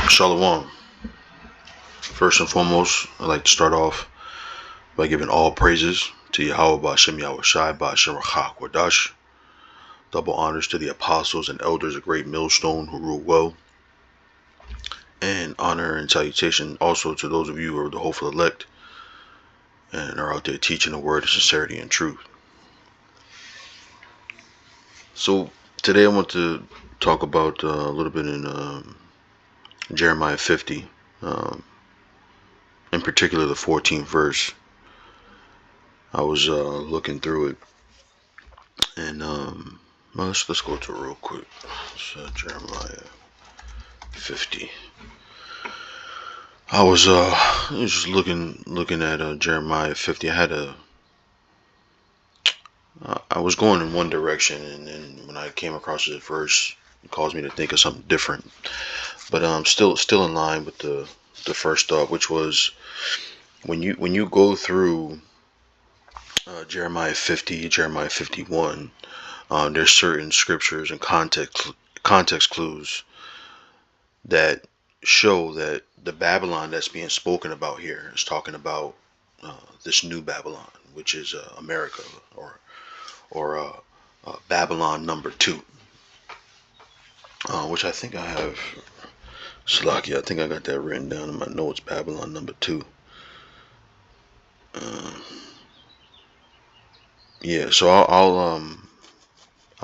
Shalom. First and foremost, I'd like to start off by giving all praises to Yahweh Ba'Shem Yahweh Shai Ba'Shem Rachak Wadash. Double honors to the apostles and elders of Great Millstone who rule well. And honor and salutation also to those of you who are the hopeful elect and are out there teaching the word of sincerity and truth. So today I want to talk about a little bit in Jeremiah 50. In particular the 14th verse. I was looking through it, and let's go to it real quick. It's Jeremiah 50. I was just looking at Jeremiah 50. I was going in one direction, and then when I came across this verse, it caused me to think of something different. But still in line with the first thought, which was when you go through Jeremiah 50, Jeremiah 51, there's certain scriptures and context clues that show that the Babylon that's being spoken about here is talking about this new Babylon, which is America, or Babylon number 2, which I think I have. Slaki, I think I got that written down in my notes. Babylon number 2. Yeah, so I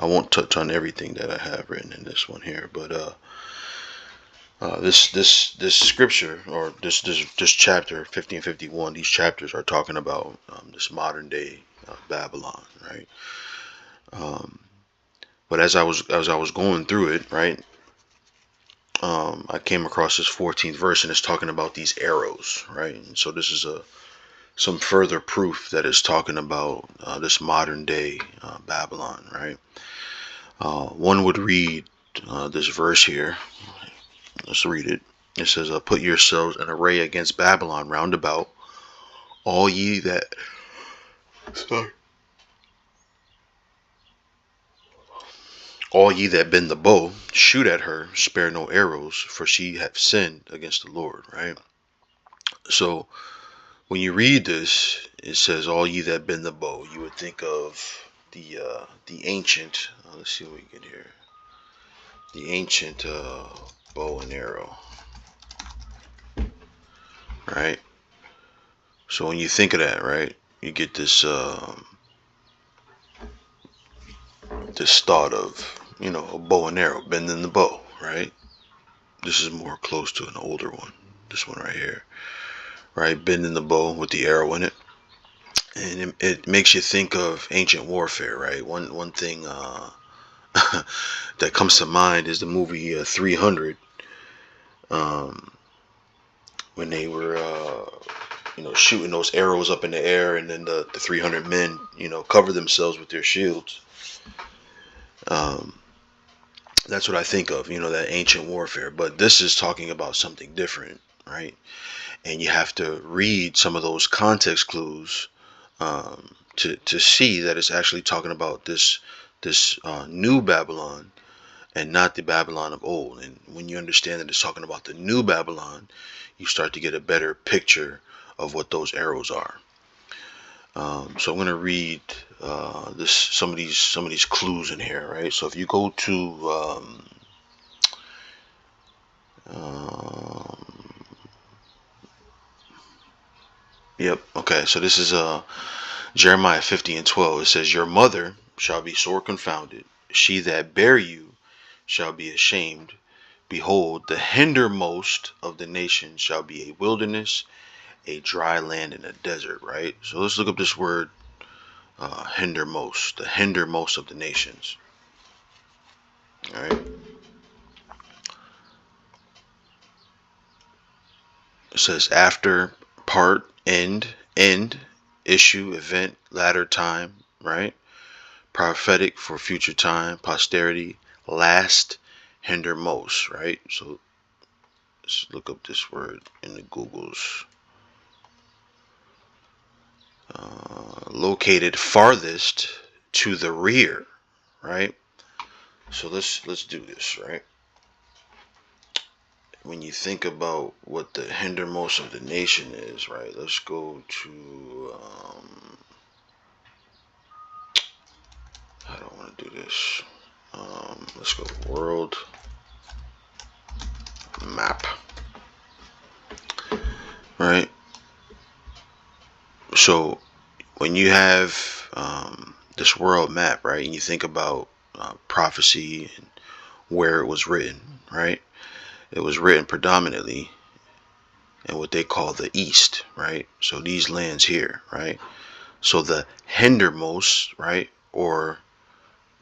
won't touch on everything that I have written in this one here, but this scripture, or this chapter 50 and 51, these chapters are talking about this modern day Babylon, right? But as I was going through it, right, I came across this 14th verse, and it's talking about these arrows, right? And so this is some further proof that it's talking about this modern day Babylon, right? One would read this verse here. Let's read it. It says, put yourselves in array against Babylon round about, all ye that bend the bow, shoot at her, spare no arrows, for she hath sinned against the Lord, right? So when you read this, it says, all ye that bend the bow, you would think of the ancient, let's see what we get here, the ancient bow and arrow, right? So when you think of that, right, you get this this thought of, a bow and arrow, bending the bow, right? This is more close to an older one, this one right here, right? Bending the bow with the arrow in it. And it makes you think of ancient warfare, right? One thing that comes to mind is the movie 300, when they were shooting those arrows up in the air, and then the 300 men cover themselves with their shields. That's what I think of, that ancient warfare. But this is talking about something different, right? And you have to read some of those context clues to see that it's actually talking about this new Babylon, and not the Babylon of old. And when you understand that it's talking about the new Babylon, you start to get a better picture of what those arrows are. So I'm going to read some of these clues in here, right? So if you go to yep, okay. So this is Jeremiah 50 and 12. It says, your mother shall be sore confounded, she that bare you shall be ashamed. Behold, the hindermost of the nations shall be a wilderness, a dry land, and a desert, right? So let's look up this word, hindermost, the hindermost of the nations. All right. It says after, part, end, issue, event, latter time, right? Prophetic, for future time, posterity, last, hindermost, right? So let's look up this word in the Googles. Located farthest to the rear, right? So let's do this, right? when you think about what the hindermost of the nation is, right? Let's go to, I don't want to do this. Let's go world map, right? So when you have this world map, right, and you think about prophecy and where it was written, right? It was written predominantly in what they call the East, right? So these lands here, right? So the hindermost, right? Or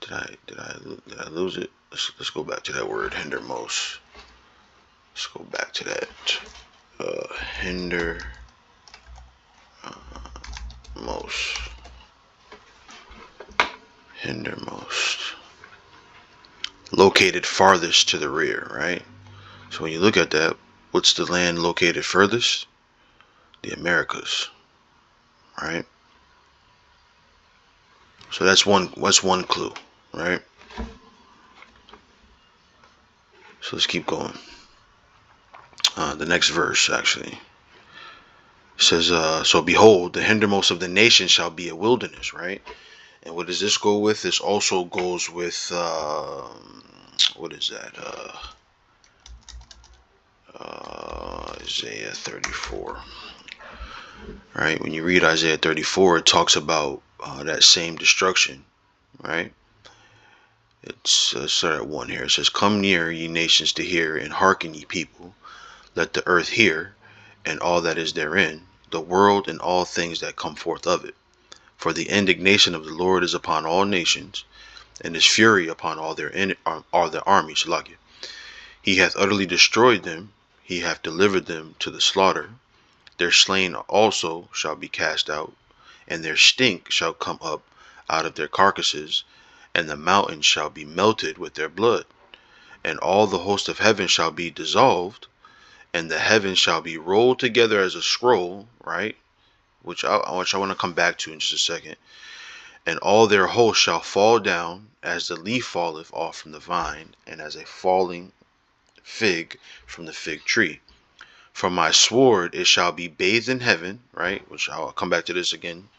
did I lose it? Let's go back to that word hindermost. Let's go back to that hindermost, hindermost, located farthest to the rear, right? So when you look at that, what's the land located furthest? The Americas, right? So that's one clue, right? So let's keep going. The next verse actually says, so behold, the hindermost of the nations shall be a wilderness, right? And what does this go with? This also goes with, what is that? Isaiah 34, right? When you read Isaiah 34, it talks about that same destruction, right? It's start at 1 here. It says, come near, ye nations, to hear, and hearken, ye people. Let the earth hear, and all that is therein, the world and all things that come forth of it. For the indignation of the Lord is upon all nations, and his fury upon all their armies. He hath utterly destroyed them, he hath delivered them to the slaughter. Their slain also shall be cast out, and their stink shall come up out of their carcasses, and the mountains shall be melted with their blood. And all the host of heaven shall be dissolved, and the heavens shall be rolled together as a scroll, right? Which I want to come back to in just a second. And all their hosts shall fall down, as the leaf falleth off from the vine, and as a falling fig from the fig tree. From my sword it shall be bathed in heaven, right? Which I'll come back to this again.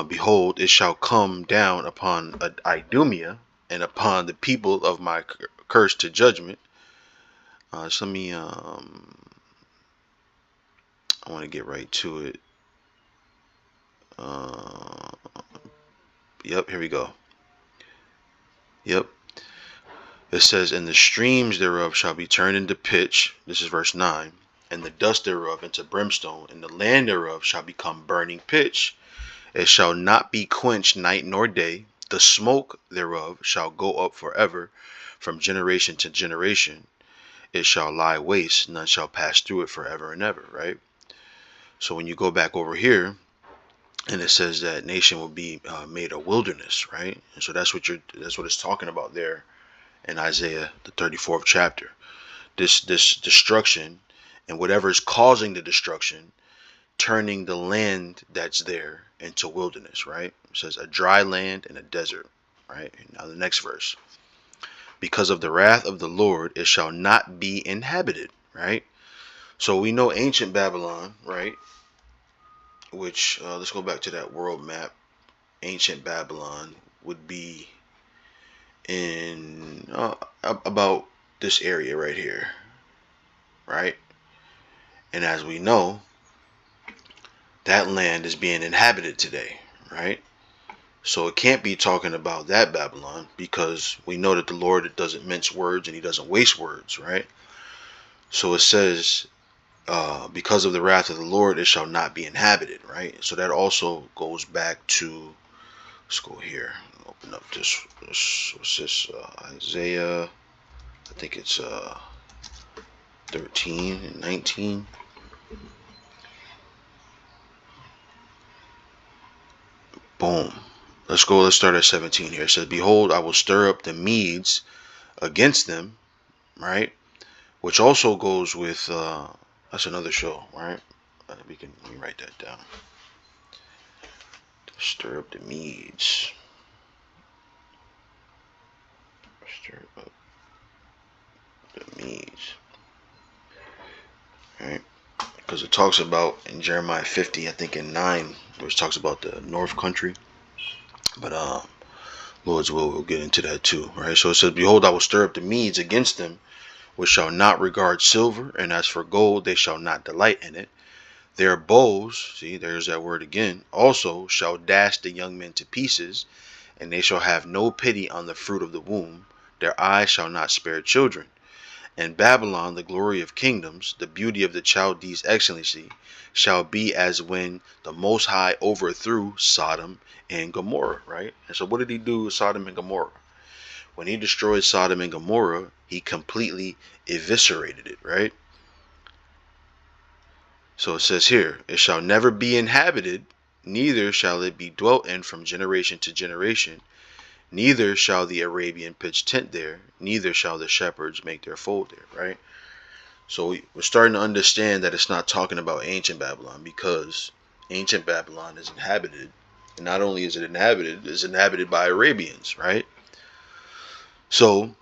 Behold, it shall come down upon Idumea, and upon the people of my curse to judgment. So let me, I want to get right to it. Yep, here we go. Yep. It says, and the streams thereof shall be turned into pitch. This is verse 9. And the dust thereof into brimstone, and the land thereof shall become burning pitch. It shall not be quenched night nor day. The smoke thereof shall go up forever, from generation to generation. It shall lie waste, none shall pass through it forever and ever, right? So when you go back over here, and it says that nation will be made a wilderness, right? And so that's what it's talking about there in Isaiah the 34th chapter. This destruction, and whatever is causing the destruction, turning the land that's there into wilderness, right? It says a dry land and a desert, right? Now the next verse. Because of the wrath of the Lord, it shall not be inhabited, right? So we know ancient Babylon, right? Which, let's go back to that world map. Ancient Babylon would be in about this area right here, right? And as we know, that land is being inhabited today, right? So it can't be talking about that Babylon, because we know that the Lord doesn't mince words and he doesn't waste words, right? So it says, because of the wrath of the Lord, it shall not be inhabited, right? So that also goes back to, let's go here, open up this what's this, Isaiah, I think it's 13 and 19. Boom. Let's start at 17 here. It says, behold, I will stir up the Medes against them, right? Which also goes with, that's another show, right? Let me write that down. Stir up the Medes. Stir up the Medes. because it talks about in Jeremiah 50, I think in 9, which talks about the north country. But Lord's will, we'll get into that too, right? So it says, behold, I will stir up the Medes against them, which shall not regard silver, and as for gold, they shall not delight in it. Their bows, see, there's that word again, also shall dash the young men to pieces, and they shall have no pity on the fruit of the womb. Their eyes shall not spare children. And Babylon, the glory of kingdoms, the beauty of the Chaldees' excellency, shall be as when the Most High overthrew Sodom and Gomorrah, right? And so what did he do with Sodom and Gomorrah? When he destroyed Sodom and Gomorrah, he completely eviscerated it, right? So it says here, it shall never be inhabited, neither shall it be dwelt in from generation to generation. Neither shall the Arabian pitch tent there, neither shall the shepherds make their fold there, right? So we're starting to understand that it's not talking about ancient Babylon, because ancient Babylon is inhabited. And not only is it inhabited, it's inhabited by Arabians, right? So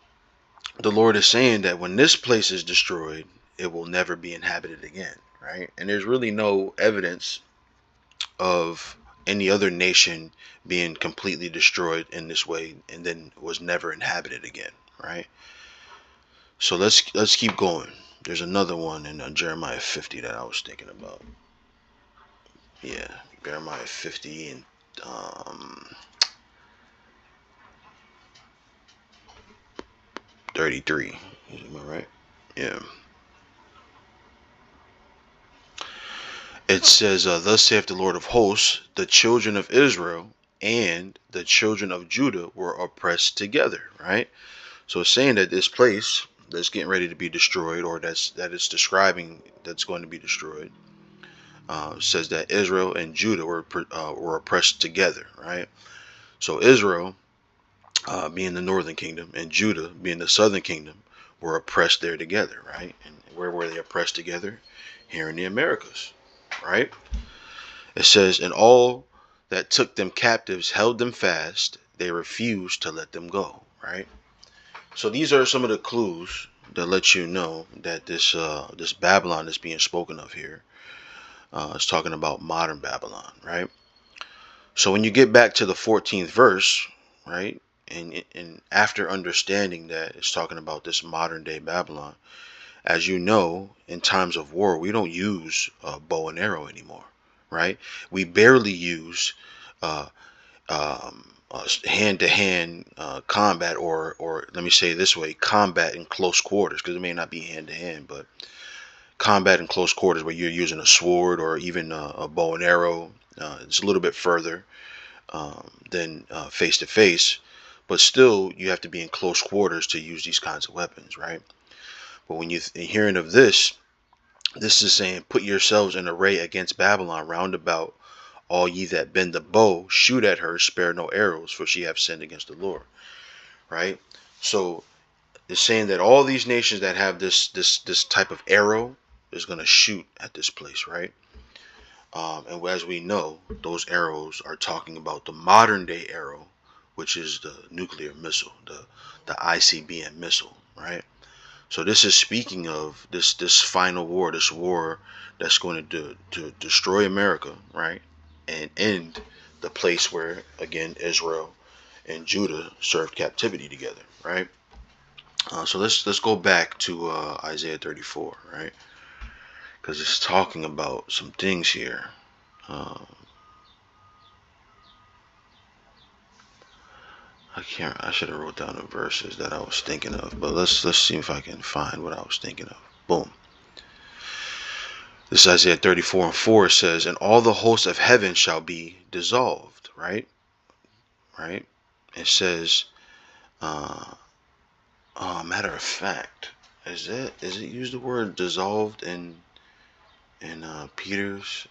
the Lord is saying that when this place is destroyed, it will never be inhabited again, right? And there's really no evidence of any other nation being completely destroyed in this way and then was never inhabited again, right? So let's keep going. There's another one in Jeremiah 50 that I was thinking about. Yeah, Jeremiah 50 and 33. Am I right? Yeah. It says, thus saith the Lord of hosts, the children of Israel and the children of Judah were oppressed together, right? So it's saying that this place that's getting ready to be destroyed, or that it's describing that's going to be destroyed, says that Israel and Judah were oppressed together, right? So Israel, being the northern kingdom, and Judah, being the southern kingdom, were oppressed there together, right? And where were they oppressed together? Here in the Americas, right? It says, and all that took them captives held them fast. They refused to let them go, right? So these are some of the clues that let you know that this Babylon that's being spoken of here is talking about modern Babylon, right? So when you get back to the 14th verse, right, and after understanding that it's talking about this modern day Babylon, as you know, in times of war, we don't use bow and arrow anymore, right? We barely use uh, hand-to-hand combat, or let me say it this way, combat in close quarters, because it may not be hand-to-hand, but combat in close quarters where you're using a sword or even a bow and arrow. It's a little bit further than face-to-face, but still you have to be in close quarters to use these kinds of weapons, right? But when you're hearing of this, this is saying, put yourselves in array against Babylon round about. All ye that bend the bow, shoot at her, spare no arrows, for she hath sinned against the Lord. Right? So it's saying that all these nations that have this type of arrow is going to shoot at this place, right? And as we know, those arrows are talking about the modern day arrow, which is the nuclear missile, the ICBM missile, right? So this is speaking of this final war, this war that's going to destroy America, right? And end the place where, again, Israel and Judah served captivity together, right? So let's go back to Isaiah 34, right? Because it's talking about some things here. Uh, I should have wrote down the verses that I was thinking of, but let's see if I can find what I was thinking of. Boom. This is Isaiah 34 and 4. It says, and all the hosts of heaven shall be dissolved, right? Right? It says, matter of fact, is it use the word dissolved in Peter's?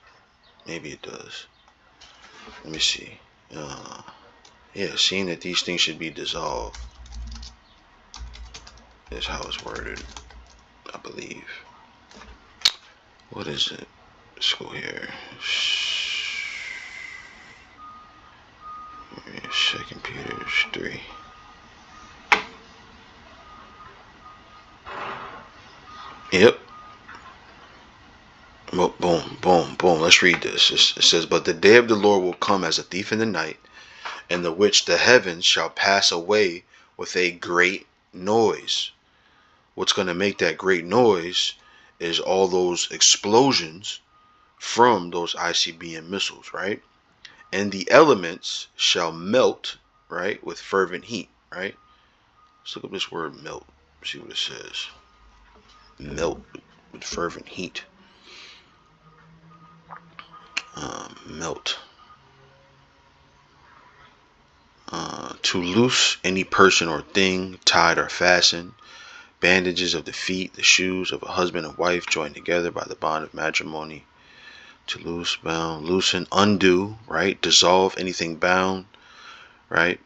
Maybe it does. Let me see. Yeah, seeing that these things should be dissolved is how it's worded, I believe. What is it? Let's go here. 2 Peter 3. Yep. Boom, boom, boom. Let's read this. It says, "But the day of the Lord will come as a thief in the night, in the which the heavens shall pass away with a great noise." What's going to make that great noise is all those explosions from those ICBM missiles, right? "And the elements shall melt," right, "with fervent heat," right? Let's look up this word melt, see what it says. Melt with fervent heat. Melt. To loose any person or thing tied or fastened. Bandages of the feet, the shoes of a husband and wife joined together by the bond of matrimony. To loose, bound, loosen, undo, right? Dissolve anything bound, right?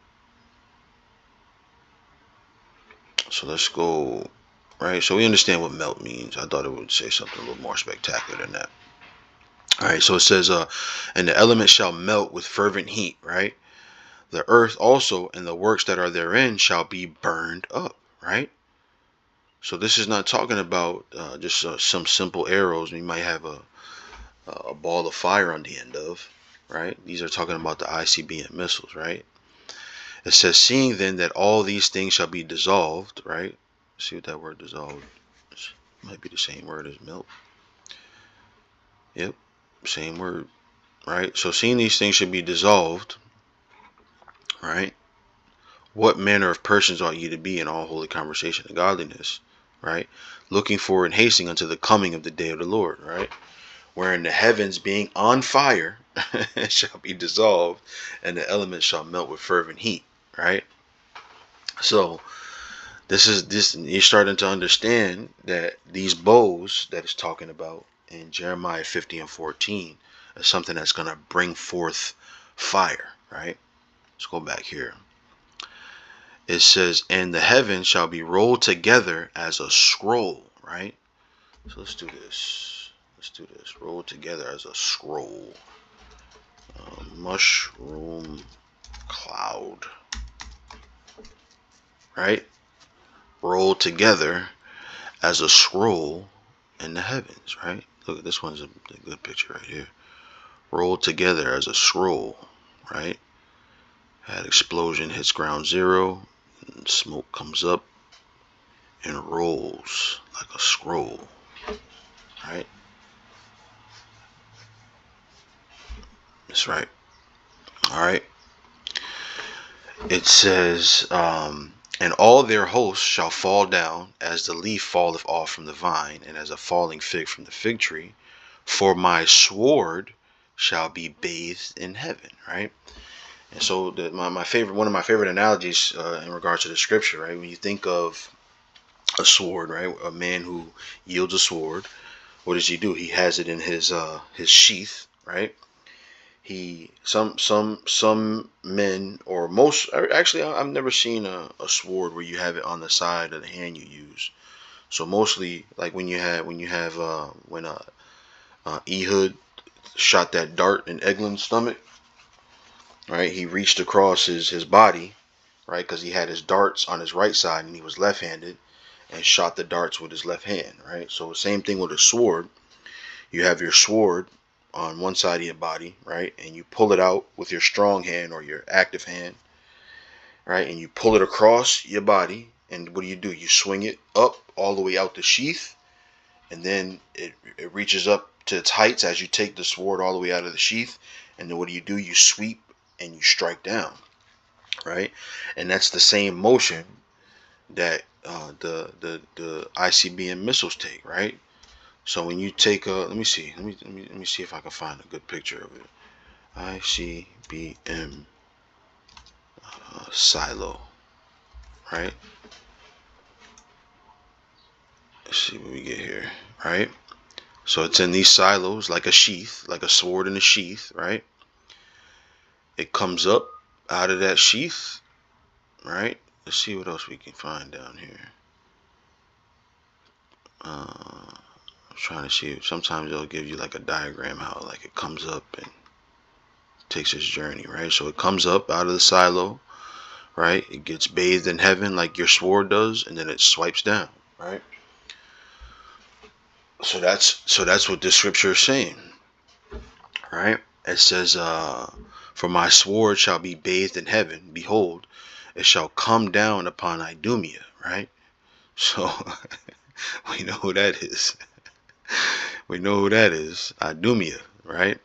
So let's go, right? So we understand what melt means. I thought it would say something a little more spectacular than that. All right, so it says, "And the elements shall melt with fervent heat," right? "The earth also and the works that are therein shall be burned up," right? So this is not talking about just some simple arrows we might have a ball of fire on the end of, right? These are talking about the ICBM missiles, right? It says, "Seeing then that all these things shall be dissolved," right? See what that word dissolved might be the same word as melt. Yep, same word, right? So seeing these things should be dissolved, right? "What manner of persons ought ye to be in all holy conversation and godliness," right? "Looking for and hasting unto the coming of the day of the Lord," right? "Wherein the heavens being on fire shall be dissolved, and the elements shall melt with fervent heat," right? So this you're starting to understand that these bows that it's talking about in Jeremiah 50 and 14 is something that's going to bring forth fire, right? Let's go back here. It says, "And the heavens shall be rolled together as a scroll," right? So let's do this. Let's do this. Roll together as a scroll. Mushroom cloud, right? Roll together as a scroll in the heavens, right? Look, this one's a good picture right here. Roll together as a scroll, right? That explosion hits ground zero, and smoke comes up and rolls like a scroll, right? That's right. All right. It says, "And all their hosts shall fall down as the leaf falleth off from the vine, and as a falling fig from the fig tree. For my sword shall be bathed in heaven," right? And so my favorite, one of my favorite analogies in regards to the scripture, right? When you think of a sword, right? A man who yields a sword, what does he do? He has it in his sheath, right? Some men, or most, actually I've never seen a sword where you have it on the side of the hand you use. So mostly, like when Ehud shot that dart in Eglin's stomach, right? He reached across his body, right? Because he had his darts on his right side and he was left-handed, and shot the darts with his left hand, right? So same thing with a sword. You have your sword on one side of your body, right? And you pull it out with your strong hand or your active hand, right? And you pull it across your body. And what do? You swing it up all the way out the sheath. And then it reaches up to its heights as you take the sword all the way out of the sheath. And then what do? You sweep and you strike down, right? And that's the same motion that the ICBM missiles take, right? So when you take a, let me see if I can find a good picture of it. ICBM silo, right? Let's see what we get here, right? So it's in these silos like a sheath, like a sword in a sheath, right? It comes up out of that sheath, right? Let's see what else we can find down here. I'm trying to see. Sometimes they'll give you like a diagram how like it comes up and takes its journey, right? So it comes up out of the silo, right? It gets bathed in heaven like your sword does, and then it swipes down, right? So that's what the scripture is saying, right? It says, "For my sword shall be bathed in heaven; behold, it shall come down upon Idumea." Right? So we know who that is. We know who that is, Idumea, right?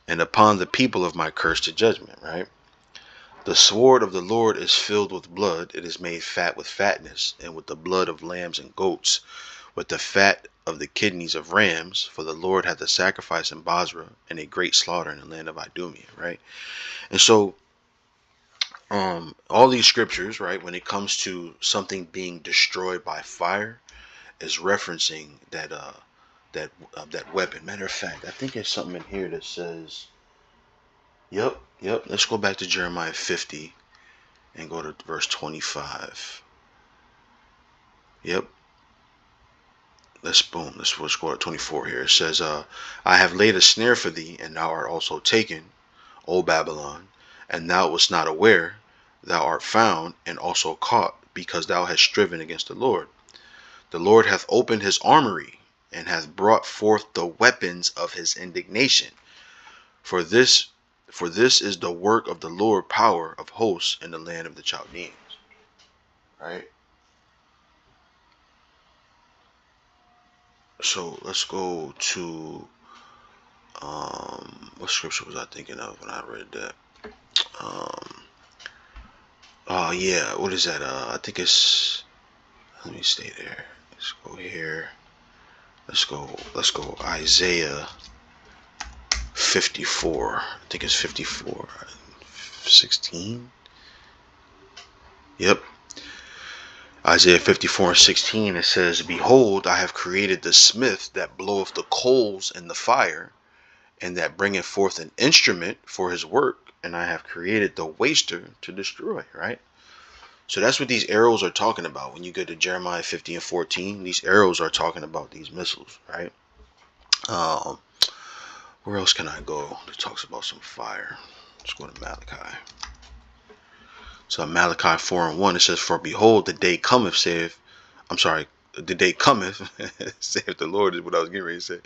And upon the people of my curse to judgment, right? The sword of the Lord is filled with blood; it is made fat with fatness, and with the blood of lambs and goats, with the fat of the kidneys of rams. For the Lord hath a sacrifice in Basra, and a great slaughter in the land of Idumea, right? And so, all these scriptures, right, when it comes to something being destroyed by fire, is referencing that weapon. Matter of fact, I think there's something in here that says, yep. Let's go back to Jeremiah 50 and go to verse 25. Yep. Let's go to 24 here. It says, I have laid a snare for thee, and thou art also taken, O Babylon, and thou wast not aware. Thou art found and also caught, because thou hast striven against the Lord. The Lord hath opened his armory, and hath brought forth the weapons of his indignation. For this is the work of the Lord power of hosts in the land of the Chaldeans. Right? So let's go to what scripture was I thinking of when I read that? Oh yeah, what is that? I think it's, let me stay there. Let's go here. Let's go Isaiah 54. I think it's 54. 16. Yep. Isaiah 54:16, it says, Behold, I have created the smith that bloweth the coals in the fire, and that bringeth forth an instrument for his work, and I have created the waster to destroy, right? So that's what these arrows are talking about. When you go to Jeremiah 50 and 14, these arrows are talking about these missiles, right? Um, where else can I go that talks about some fire? Let's go to Malachi. So Malachi 4:1, it says, For behold, the day cometh, the day cometh, saith the Lord, is what I was getting ready to say,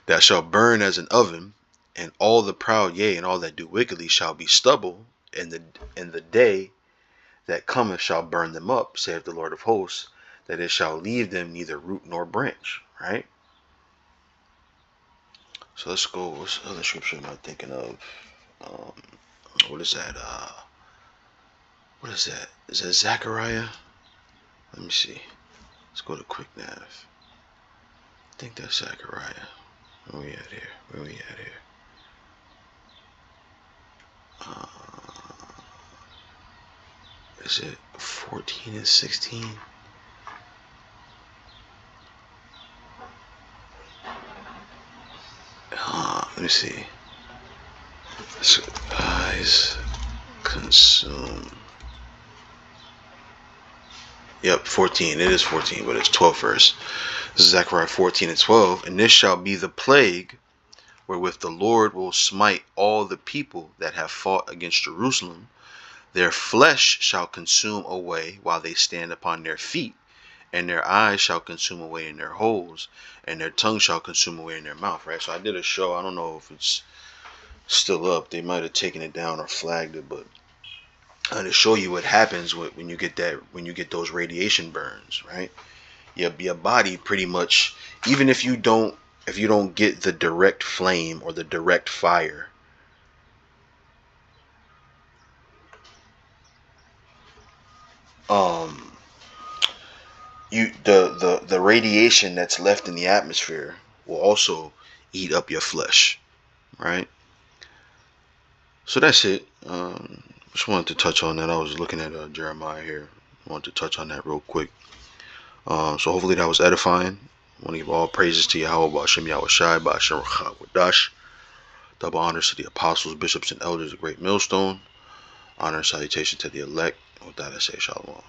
that shall burn as an oven, and all the proud, yea, and all that do wickedly shall be stubble, and the day that cometh shall burn them up, saith the Lord of hosts, that it shall leave them neither root nor branch, right? So let's go, what's the other scripture am I thinking of? What is that? What is that? Is that Zechariah? Let me see. Let's go to Quick Nav. I think that's Zechariah. Where we at here? Is it 14 and 16? Let me see. Eyes consume. Yep, 14. It is 14, but it's 12 verse. This is Zechariah 14 and 12. And this shall be the plague wherewith the Lord will smite all the people that have fought against Jerusalem. Their flesh shall consume away while they stand upon their feet, and their eyes shall consume away in their holes, and their tongue shall consume away in their mouth. Right? So I did a show. I don't know if it's still up. They might have taken it down or flagged it, but to show you what happens when you get those radiation burns, right? Your body pretty much, even if you don't get the direct flame or the direct fire, the radiation that's left in the atmosphere will also eat up your flesh, right? So that's it. Just wanted to touch on that. I was looking at Jeremiah here. I wanted to touch on that real quick. So hopefully that was edifying. I want to give all praises to Yahweh, Ba'ashem Yahushai, Ba'ashem Rachawadash. Double honors to the apostles, bishops, and elders of Great Millstone. Honor and salutation to the elect. With that I say shalom.